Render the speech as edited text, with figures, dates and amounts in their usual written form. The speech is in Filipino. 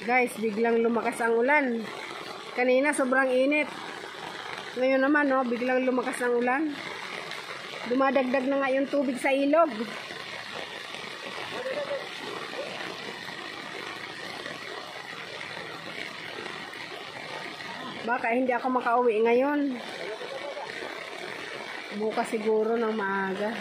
Guys, biglang lumakas ang ulan. Kanina sobrang init. Ngayon naman, no, biglang lumakas ang ulan. Dumadagdag na nga yung tubig sa ilog. Baka hindi ako makauwi ngayon. Bukas siguro ng maaga.